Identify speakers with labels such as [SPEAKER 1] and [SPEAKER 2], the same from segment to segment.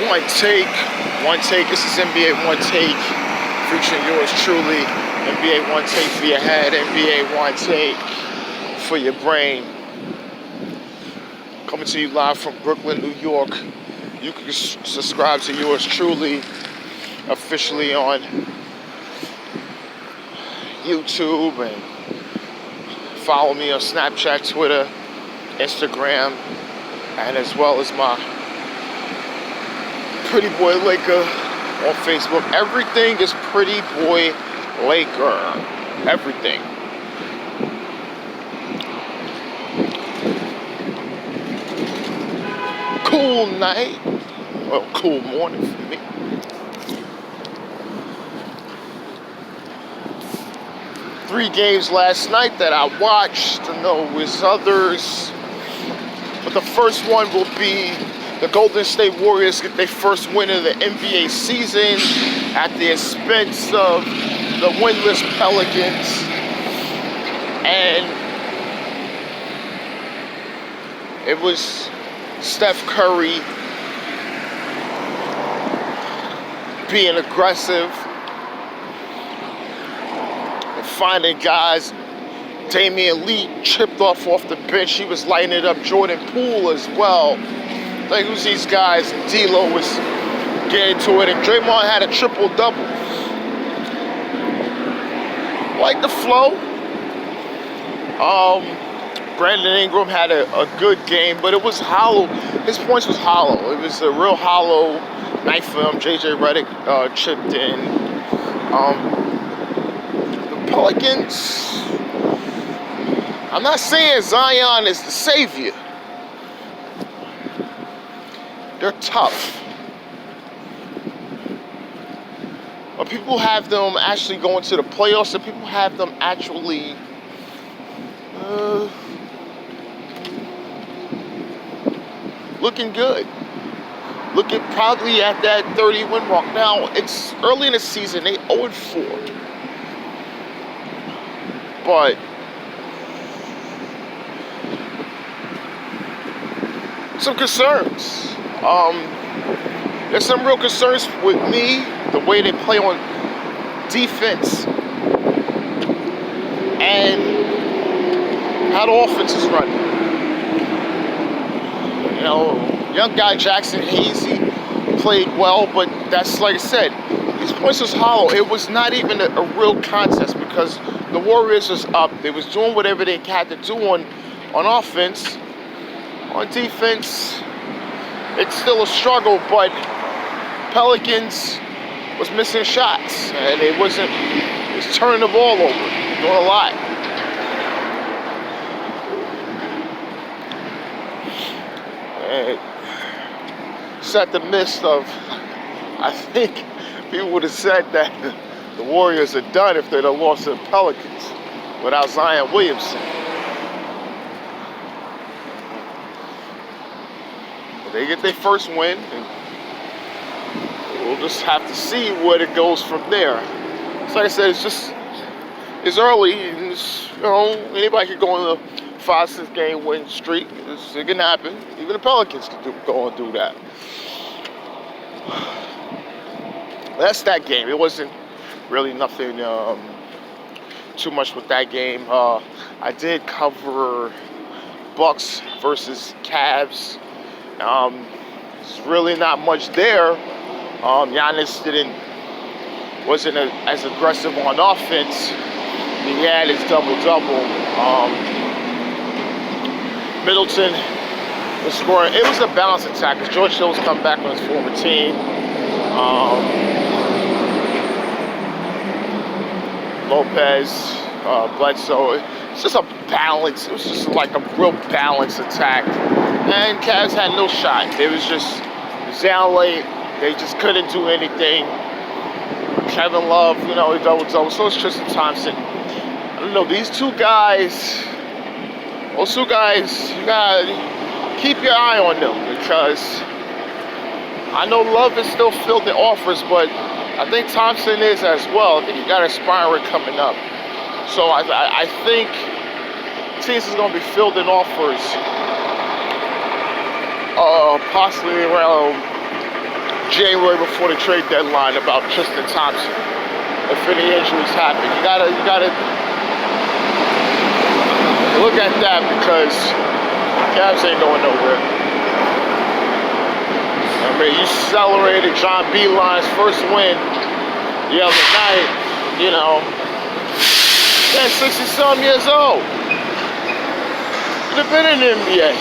[SPEAKER 1] One take. This is NBA One Take, featuring yours truly. NBA One Take for your head, NBA One Take for your brain. Coming to you live from Brooklyn, New York. You can subscribe to yours truly officially on YouTube and follow me on Snapchat, Twitter, Instagram, and as well as my Pretty Boy Laker on Facebook. Everything is Pretty Boy Laker. Everything. Cool night. Well, cool morning for me. Three games last night that I watched. I know there's others. But the first one will be the Golden State Warriors get their first win of the NBA season at the expense of the winless Pelicans. And it was Steph Curry being aggressive and finding guys. Damian Lee chipped off the bench. He was lighting it up. Jordan Poole as well. Like, who's these guys? D-Lo was getting to it, and Draymond had a triple-double. Like the flow. Brandon Ingram had a good game, but it was hollow. His points was hollow. It was a real hollow night for him. JJ Redick chipped in. The Pelicans, I'm not saying Zion is the savior. They're tough. But people have them actually going to the playoffs, and people have them actually looking good. Looking probably at that 30-win mark. Now, it's early in the season. They 0-4. But some concerns. There's some real concerns with me, the way they play on defense and how the offense is running. You know, young guy Jackson Hazy played well, but that's, like I said, his points was hollow. It was not even a real contest because the Warriors was up. They was doing whatever they had to do on offense. On defense, it's still a struggle, but Pelicans was missing shots, and it was turning the ball over, doing a lot. And set the midst of, I think people would have said that the Warriors are done if they'd have lost to the Pelicans without Zion Williamson. They get their first win, and we'll just have to see where it goes from there. So like I said, it's early, and anybody can go on a 5-6 game win streak. It can happen. Even the Pelicans can go and do that. That's that game. It wasn't really nothing too much with that game. I did cover Bucks versus Cavs. There's really not much there. Giannis wasn't as aggressive on offense. He had his double-double. Middleton was scoring. It was a balanced attack because George Hill's come back on his former team. Lopez, Bledsoe. It's just a balance. It was just like a real balanced attack. And Cavs had no shot. It was just down late. They just couldn't do anything. Kevin Love, double-double. So it's Tristan Thompson. I don't know, these two guys, those two guys, you gotta keep your eye on them because I know Love is still fielding offers, but I think Thompson is as well. I think he got a aspiring coming up. So I think teams is going to be fielding offers possibly around January before the trade deadline about Tristan Thompson. If any injuries happen, you gotta look at that, because Cavs ain't going nowhere. I mean, you celebrated John Beeline's first win the other night, you know. Man, 60-some years old. Could have been in the NBA.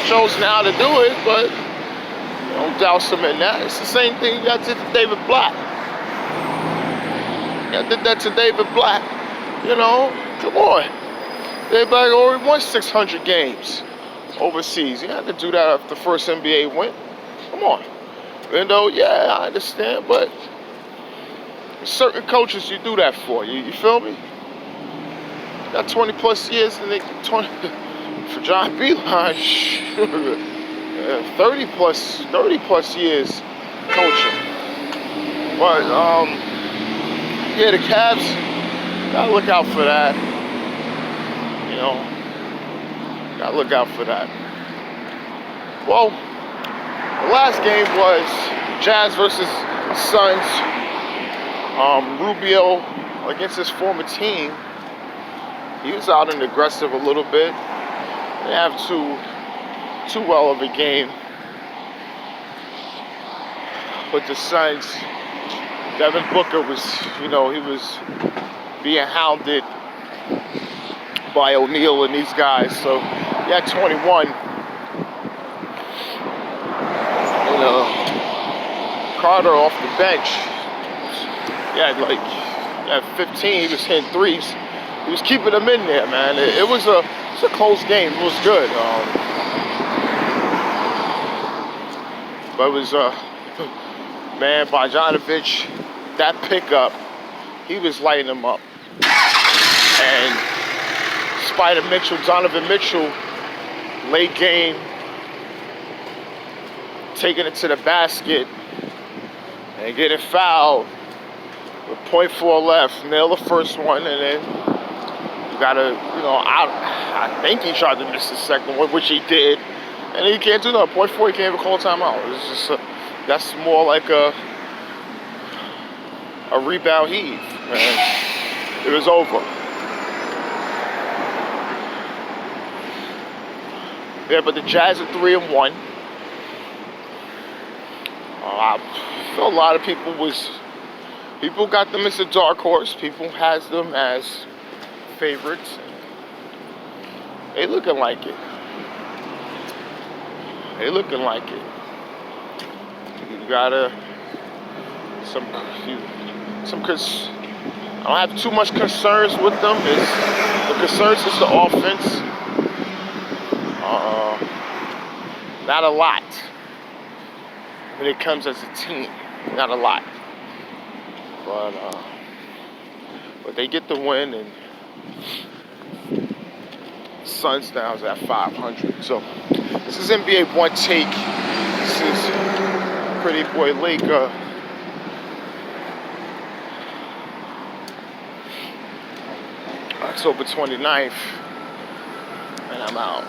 [SPEAKER 1] Chose now to do it, but don't douse him in that. It's the same thing you got to David Black. I did that to David Black. You know, come on. David Black already won 600 games overseas. You had to do that after the first NBA win. Come on. Even though, yeah, I understand, but certain coaches you do that for. You feel me? Got 20 plus years, and they 20 for John Beilein, 30 plus years coaching. But yeah, the Cavs gotta look out for that. You know, gotta look out for that. Well, the last game was Jazz versus Suns. Rubio against his former team. He was out and aggressive a little bit. They didn't have too well of a game. But the Suns, Devin Booker was, you know, he was being hounded by O'Neal and these guys. So he had 21. You know, Carter off the bench. He had 15. He was hitting threes. He was keeping them in there, man. It was a close game. It was good. But it was, man, Bogdanovic, that pickup, he was lighting them up. And Donovan Mitchell, late game, taking it to the basket and getting fouled with 0.4 left. Nail the first one, and then you gotta, you know, I think he tried to miss the second one, which he did. And he can't do that. 0.4, he can't even call a timeout. It's just that's more like a rebound heave, man. It was over. Yeah, but the Jazz are 3-1. I feel a lot of people got them as a dark horse. People has them as favorites. They looking like it. They looking like it. You gotta I don't have too much concerns with them. The concerns is the offense. Not a lot. When it comes as a team, not a lot. But they get the win, and Suns now is at 500. So this is NBA Onetake. This is Pretty Boy Laker. October 29th, and I'm out.